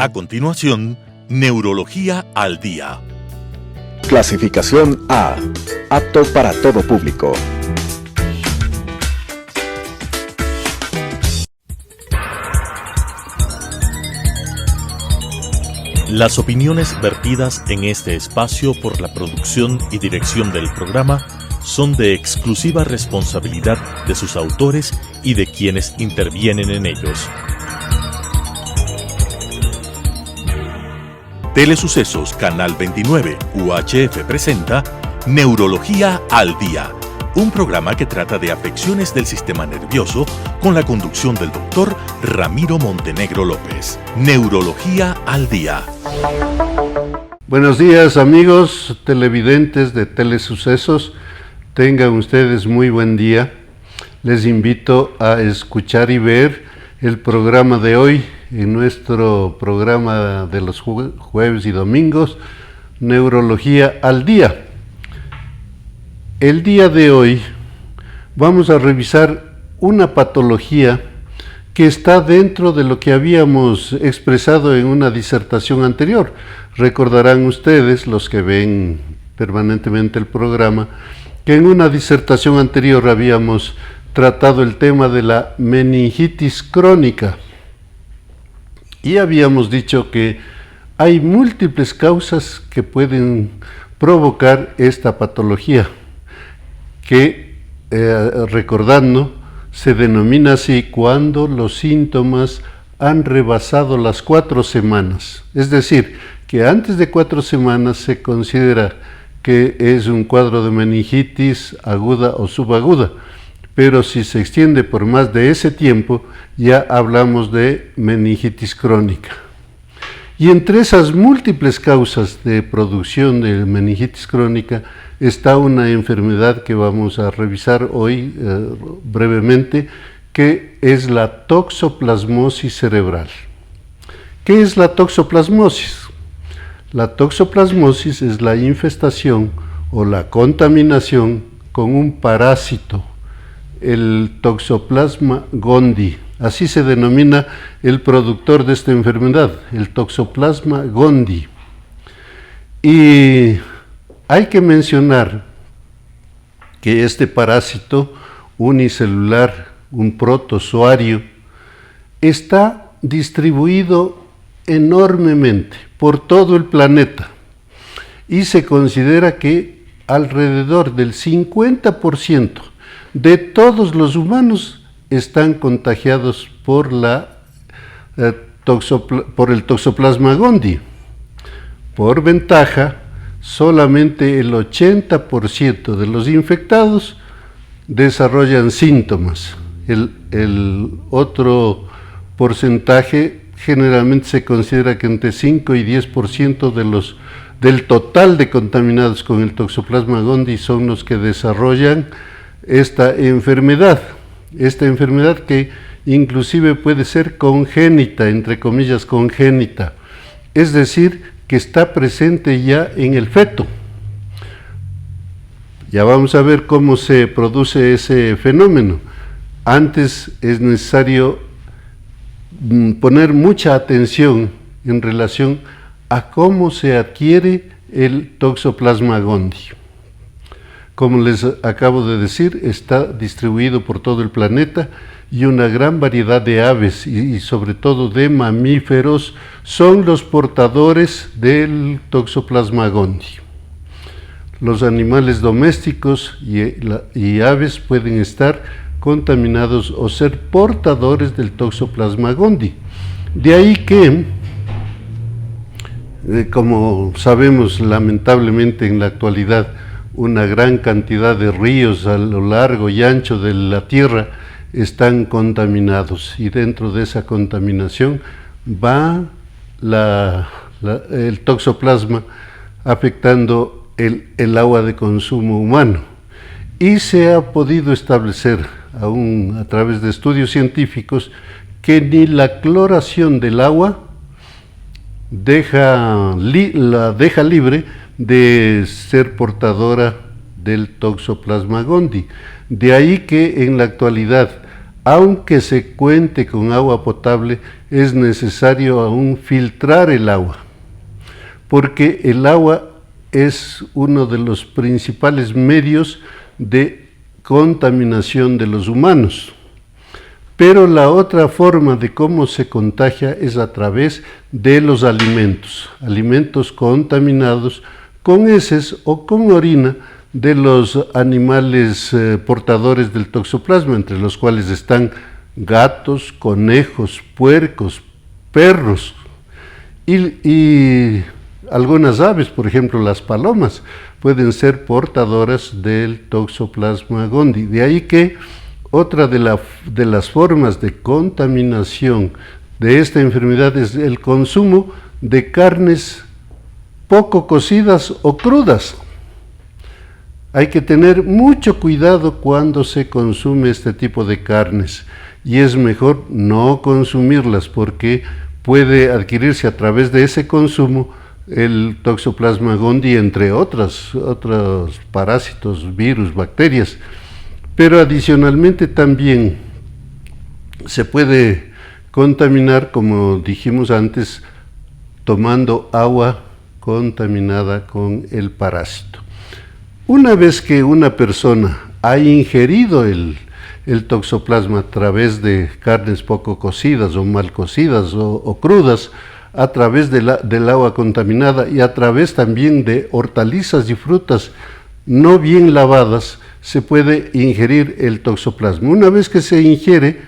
A continuación, Neurología al Día. Clasificación A. Apto para todo público. Las opiniones vertidas en este espacio por la producción y dirección del programa son de exclusiva responsabilidad de sus autores y de quienes intervienen en ellos. Telesucesos Canal 29 UHF presenta Neurología al Día, un programa que trata de afecciones del sistema nervioso con la conducción del doctor Ramiro Montenegro López. Neurología al Día. Buenos días, amigos televidentes de Telesucesos. Tengan ustedes muy buen día. Les invito a escuchar y ver el programa de hoy en nuestro programa de los jueves y domingos, Neurología al Día. El día de hoy vamos a revisar una patología que está dentro de lo que habíamos expresado en una disertación anterior. Recordarán ustedes, los que ven permanentemente el programa, que en una disertación anterior habíamos tratado el tema de la meningitis crónica y habíamos dicho que hay múltiples causas que pueden provocar esta patología, que recordando se denomina así cuando los síntomas han rebasado las 4 semanas, es decir, que antes de 4 semanas se considera que es un cuadro de meningitis aguda o subaguda, pero si se extiende por más de ese tiempo, ya hablamos de meningitis crónica. Y entre esas múltiples causas de producción de meningitis crónica está una enfermedad que vamos a revisar hoy brevemente, que es la toxoplasmosis cerebral. ¿Qué es la toxoplasmosis? La toxoplasmosis es la infestación o la contaminación con un parásito, el Toxoplasma gondii. Así se denomina el productor de esta enfermedad, el Toxoplasma gondii. Y hay que mencionar que este parásito unicelular, un protozoario, está distribuido enormemente por todo el planeta y se considera que alrededor del 50% de todos los humanos están contagiados por el Toxoplasma gondii. Por ventaja, solamente el 80% de los infectados desarrollan síntomas. El otro porcentaje generalmente se considera que entre 5 y 10% del total de contaminados con el Toxoplasma gondii son los que desarrollan esta enfermedad que inclusive puede ser congénita, entre comillas congénita, es decir, que está presente ya en el feto. Ya vamos a ver cómo se produce ese fenómeno. Antes es necesario poner mucha atención en relación a cómo se adquiere el Toxoplasma gondii. Como les acabo de decir, está distribuido por todo el planeta y una gran variedad de aves y sobre todo de mamíferos son los portadores del Toxoplasma gondii. Los animales domésticos y aves pueden estar contaminados o ser portadores del Toxoplasma gondii. De ahí que, como sabemos lamentablemente en la actualidad, una gran cantidad de ríos a lo largo y ancho de la Tierra están contaminados y dentro de esa contaminación va el toxoplasma afectando el agua de consumo humano. Y se ha podido establecer, aún a través de estudios científicos, que ni la cloración del agua la deja libre de ser portadora del Toxoplasma gondii. De ahí que en la actualidad aunque se cuente con agua potable, es necesario aún filtrar el agua, porque el agua es uno de los principales medios de contaminación de los humanos. Pero la otra forma de cómo se contagia es a través de los alimentos contaminados con heces o con orina de los animales portadores del toxoplasma, entre los cuales están gatos, conejos, puercos, perros y algunas aves, por ejemplo las palomas, pueden ser portadoras del Toxoplasma gondii. De ahí que otra de las formas de contaminación de esta enfermedad es el consumo de carnes poco cocidas o crudas. Hay que tener mucho cuidado cuando se consume este tipo de carnes y es mejor no consumirlas porque puede adquirirse a través de ese consumo el Toxoplasma gondii, entre otros parásitos, virus, bacterias. Pero adicionalmente también se puede contaminar, como dijimos antes, tomando agua contaminada con el parásito. Una vez que una persona ha ingerido el toxoplasma a través de carnes poco cocidas o mal cocidas o crudas, a través del agua contaminada y a través también de hortalizas y frutas no bien lavadas, se puede ingerir el toxoplasma. Una vez que se ingiere,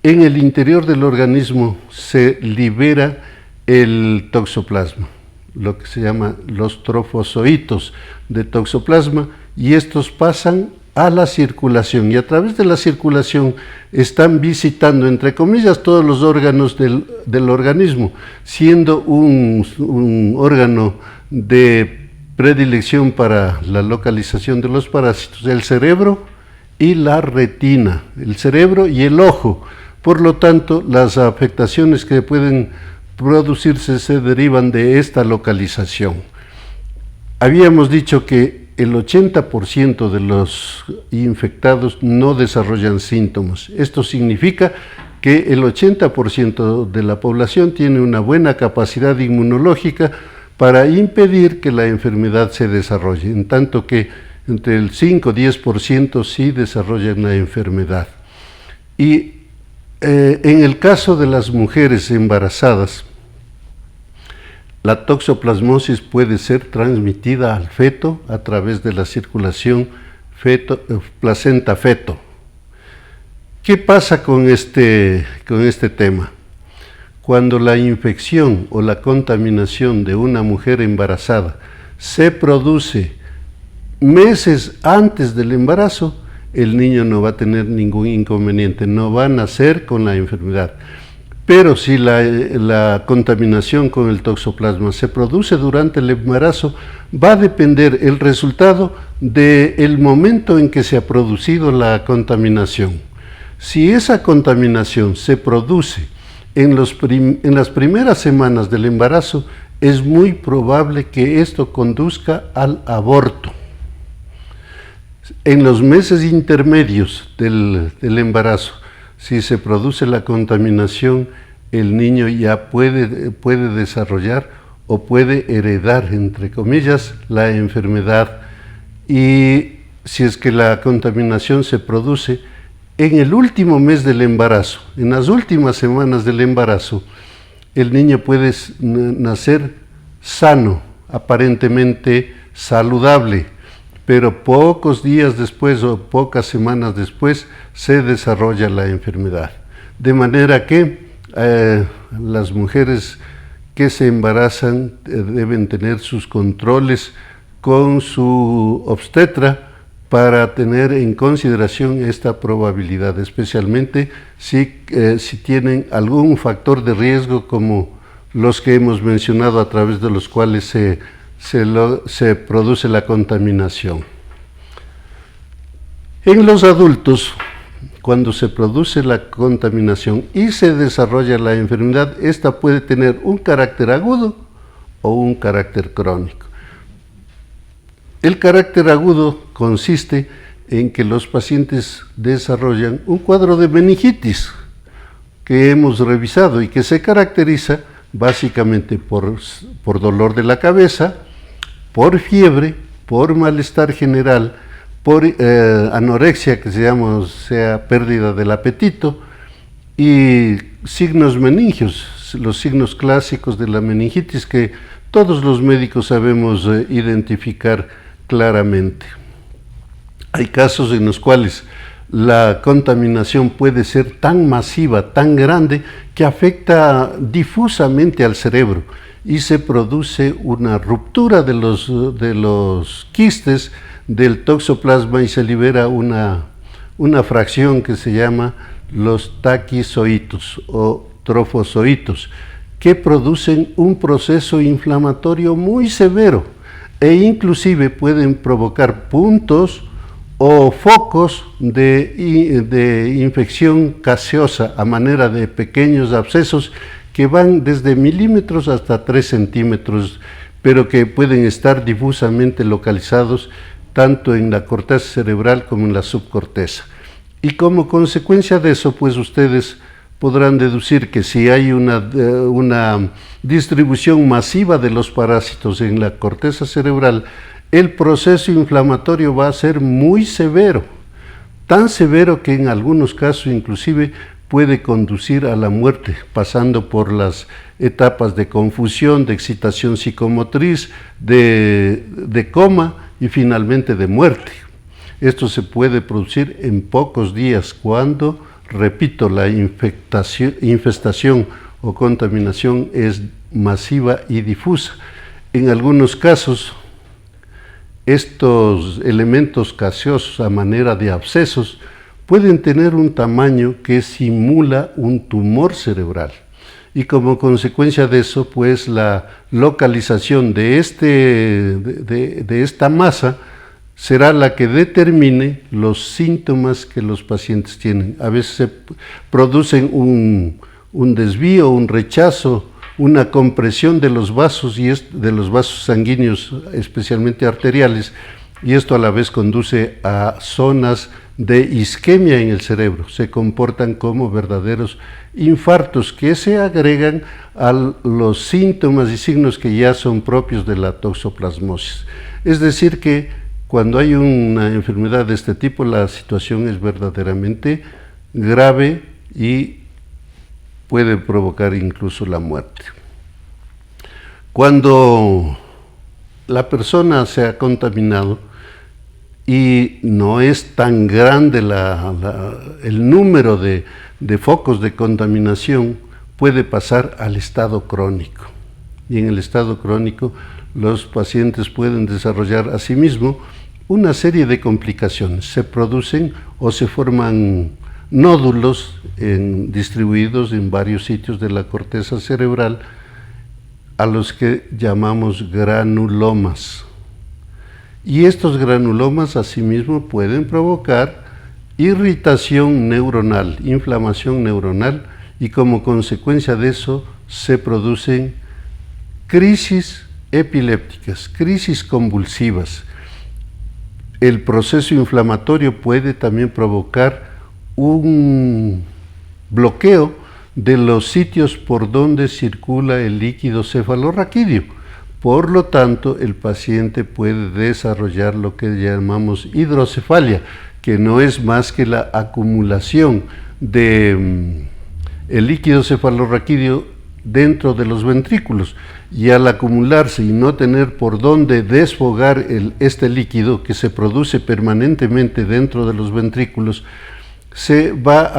en el interior del organismo se libera el toxoplasma, lo que se llama los trofozoitos de toxoplasma, y estos pasan a la circulación, y a través de la circulación están visitando, entre comillas, todos los órganos del organismo, siendo un órgano de predilección para la localización de los parásitos el cerebro y la retina, el cerebro y el ojo. Por lo tanto, las afectaciones que pueden producirse se derivan de esta localización. Habíamos dicho que el 80% de los infectados no desarrollan síntomas. Esto significa que el 80% de la población tiene una buena capacidad inmunológica para impedir que la enfermedad se desarrolle, en tanto que entre el 5-10% sí desarrollan la enfermedad. Y en el caso de las mujeres embarazadas, la toxoplasmosis puede ser transmitida al feto a través de la circulación placenta-feto. ¿Qué pasa con este tema? Cuando la infección o la contaminación de una mujer embarazada se produce meses antes del embarazo, el niño no va a tener ningún inconveniente, no va a nacer con la enfermedad. Pero si la contaminación con el toxoplasma se produce durante el embarazo, va a depender el resultado del momento en que se ha producido la contaminación. Si esa contaminación se produce en las primeras semanas del embarazo, es muy probable que esto conduzca al aborto. En los meses intermedios del embarazo, si se produce la contaminación, el niño ya puede desarrollar o puede heredar, entre comillas, la enfermedad. Y si es que la contaminación se produce en el último mes del embarazo, en las últimas semanas del embarazo, el niño puede nacer sano, aparentemente saludable, pero pocos días después o pocas semanas después se desarrolla la enfermedad. De manera que las mujeres que se embarazan deben tener sus controles con su obstetra para tener en consideración esta probabilidad, especialmente si tienen algún factor de riesgo como los que hemos mencionado, a través de los cuales se produce la contaminación. En los adultos, cuando se produce la contaminación y se desarrolla la enfermedad, esta puede tener un carácter agudo o un carácter crónico. El carácter agudo consiste en que los pacientes desarrollan un cuadro de meningitis que hemos revisado y que se caracteriza básicamente por dolor de la cabeza, por fiebre, por malestar general, por anorexia, que sea pérdida del apetito, y signos meningios, los signos clásicos de la meningitis que todos los médicos sabemos identificar claramente. Hay casos en los cuales la contaminación puede ser tan masiva, tan grande, que afecta difusamente al cerebro y se produce una ruptura de los quistes del toxoplasma y se libera una fracción que se llama los taquizoitos o trofozoitos, que producen un proceso inflamatorio muy severo e inclusive pueden provocar puntos o focos de infección gaseosa a manera de pequeños abscesos que van desde milímetros hasta 3 centímetros, pero que pueden estar difusamente localizados tanto en la corteza cerebral como en la subcorteza. Y como consecuencia de eso, pues ustedes podrán deducir que si hay una distribución masiva de los parásitos en la corteza cerebral, el proceso inflamatorio va a ser muy severo, tan severo que en algunos casos inclusive puede conducir a la muerte, pasando por las etapas de confusión, de excitación psicomotriz, de coma y finalmente de muerte. Esto se puede producir en pocos días cuando, repito, la infestación o contaminación es masiva y difusa. En algunos casos, estos elementos gaseosos a manera de abscesos pueden tener un tamaño que simula un tumor cerebral y como consecuencia de eso, pues la localización de esta masa será la que determine los síntomas que los pacientes tienen. A veces se producen un desvío, un rechazo, una compresión de los vasos de los vasos sanguíneos, especialmente arteriales, y esto a la vez conduce a zonas de isquemia en el cerebro. Se comportan como verdaderos infartos que se agregan a los síntomas y signos que ya son propios de la toxoplasmosis. Es decir que cuando hay una enfermedad de este tipo, la situación es verdaderamente grave y puede provocar incluso la muerte. Cuando la persona se ha contaminado y no es tan grande el número de focos de contaminación, puede pasar al estado crónico. Y en el estado crónico los pacientes pueden desarrollar asimismo una serie de complicaciones. Se producen o se forman nódulos distribuidos en varios sitios de la corteza cerebral, a los que llamamos granulomas. Y estos granulomas asimismo pueden provocar irritación neuronal, inflamación neuronal, y como consecuencia de eso se producen crisis epilépticas, crisis convulsivas. El proceso inflamatorio puede también provocar un bloqueo de los sitios por donde circula el líquido cefalorraquídeo. Por lo tanto, el paciente puede desarrollar lo que llamamos hidrocefalia, que no es más que la acumulación de el líquido cefalorraquídeo dentro de los ventrículos, y al acumularse y no tener por dónde desfogar este líquido que se produce permanentemente dentro de los ventrículos, se va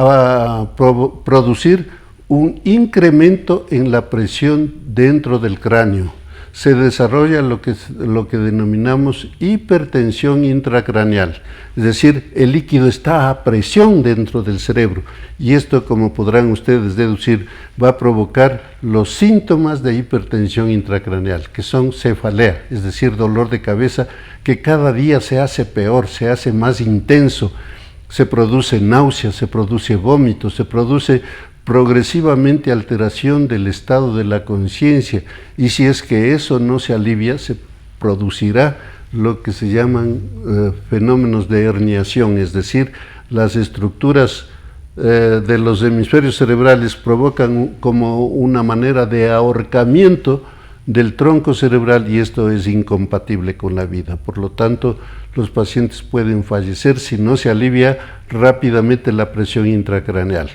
a producir un incremento en la presión dentro del cráneo. Se desarrolla lo que denominamos hipertensión intracraneal, es decir, el líquido está a presión dentro del cerebro, y esto, como podrán ustedes deducir, va a provocar los síntomas de hipertensión intracraneal, que son cefalea, es decir, dolor de cabeza que cada día se hace peor, se hace más intenso, se produce náusea, se produce vómito, se produce progresivamente alteración del estado de la conciencia, y si es que eso no se alivia, se producirá lo que se llaman fenómenos de herniación, es decir, las estructuras de los hemisferios cerebrales provocan como una manera de ahorcamiento del tronco cerebral y esto es incompatible con la vida. Por lo tanto, los pacientes pueden fallecer si no se alivia rápidamente la presión intracraneal.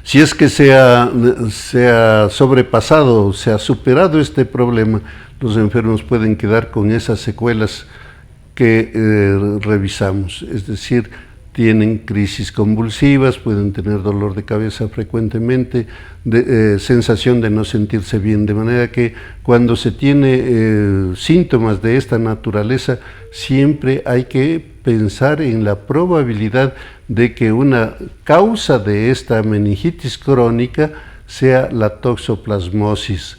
Si es que se ha sobrepasado, se ha superado este problema, los enfermos pueden quedar con esas secuelas que revisamos, es decir, tienen crisis convulsivas, pueden tener dolor de cabeza frecuentemente, sensación de no sentirse bien, de manera que cuando se tiene síntomas de esta naturaleza, siempre hay que pensar en la probabilidad de que una causa de esta meningitis crónica sea la toxoplasmosis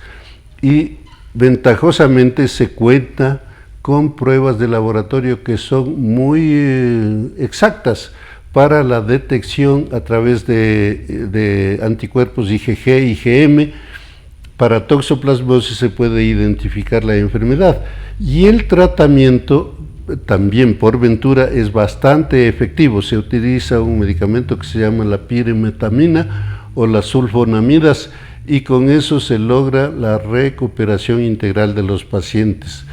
y ventajosamente se cuenta con pruebas de laboratorio que son muy exactas para la detección a través de anticuerpos IgG, IgM. Para toxoplasmosis se puede identificar la enfermedad y el tratamiento también por ventura es bastante efectivo. Se utiliza un medicamento que se llama la pirimetamina o las sulfonamidas y con eso se logra la recuperación integral de los pacientes.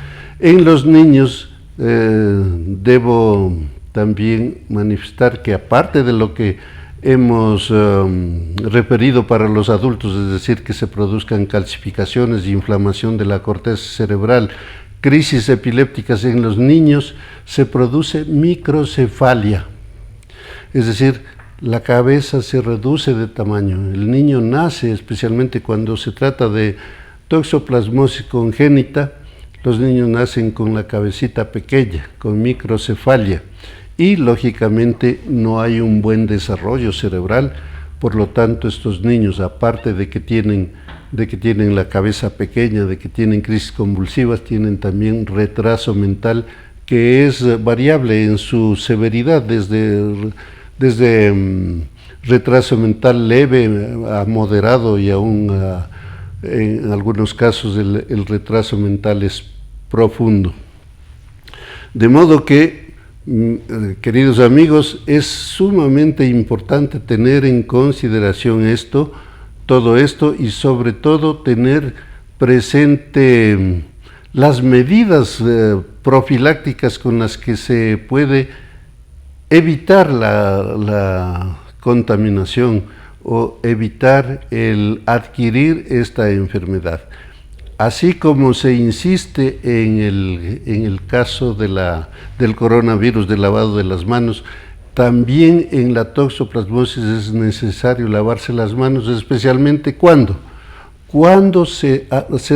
En los niños debo también manifestar que aparte de lo que hemos referido para los adultos, es decir, que se produzcan calcificaciones y inflamación de la corteza cerebral, crisis epilépticas en los niños, se produce microcefalia, es decir, la cabeza se reduce de tamaño. El niño nace, especialmente cuando se trata de toxoplasmosis congénita, los niños nacen con la cabecita pequeña, con microcefalia, y lógicamente no hay un buen desarrollo cerebral. Por lo tanto, estos niños, aparte de que tienen la cabeza pequeña, de que tienen crisis convulsivas, tienen también retraso mental que es variable en su severidad, desde retraso mental leve a moderado y aún en algunos casos el retraso mental es profundo. De modo que, queridos amigos, es sumamente importante tener en consideración todo esto y sobre todo tener presente las medidas profilácticas con las que se puede evitar la contaminación o evitar el adquirir esta enfermedad. Así como se insiste en el caso del coronavirus, del lavado de las manos, también en la toxoplasmosis es necesario lavarse las manos, especialmente cuando se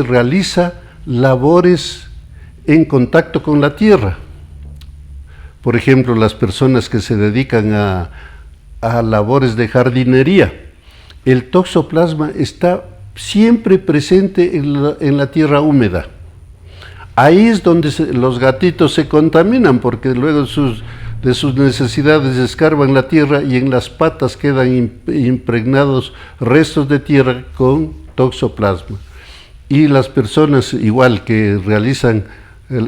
realiza labores en contacto con la tierra. Por ejemplo, las personas que se dedican a labores de jardinería, el toxoplasma está siempre presente en la tierra húmeda. Ahí es donde los gatitos se contaminan, porque luego de sus necesidades escarban la tierra y en las patas quedan impregnados restos de tierra con toxoplasma. Y las personas igual que realizan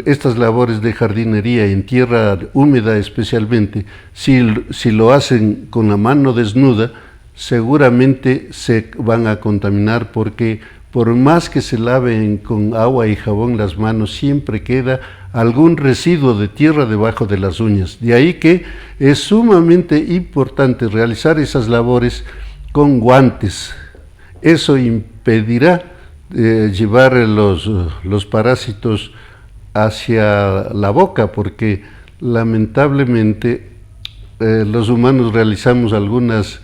estas labores de jardinería en tierra húmeda especialmente, si lo hacen con la mano desnuda, seguramente se van a contaminar, porque por más que se laven con agua y jabón las manos, siempre queda algún residuo de tierra debajo de las uñas. De ahí que es sumamente importante realizar esas labores con guantes. Eso impedirá llevar los parásitos hacia la boca, porque lamentablemente los humanos realizamos algunos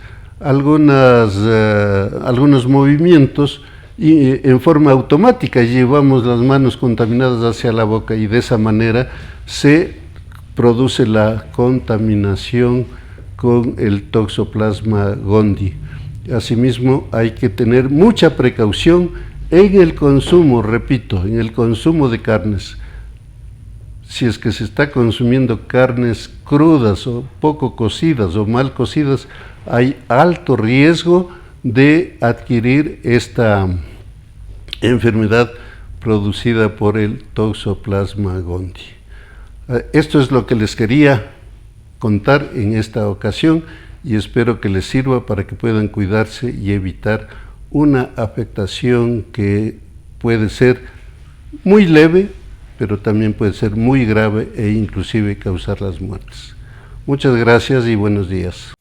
movimientos y en forma automática llevamos las manos contaminadas hacia la boca y de esa manera se produce la contaminación con el Toxoplasma gondii. Asimismo, hay que tener mucha precaución en el consumo, repito, en el consumo de carnes. Si es que se está consumiendo carnes crudas o poco cocidas o mal cocidas, hay alto riesgo de adquirir esta enfermedad producida por el Toxoplasma gondii. Esto es lo que les quería contar en esta ocasión y espero que les sirva para que puedan cuidarse y evitar una afectación que puede ser muy leve, pero también puede ser muy grave e inclusive causar las muertes. Muchas gracias y buenos días.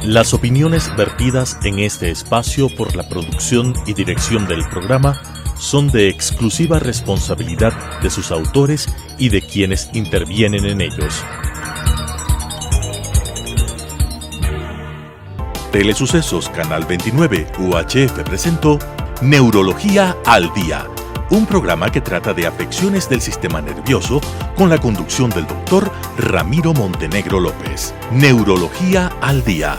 Las opiniones vertidas en este espacio por la producción y dirección del programa son de exclusiva responsabilidad de sus autores y de quienes intervienen en ellos. Telesucesos Canal 29 UHF presentó Neurología al Día, un programa que trata de afecciones del sistema nervioso con la conducción del doctor Ramiro Montenegro López. Neurología al Día.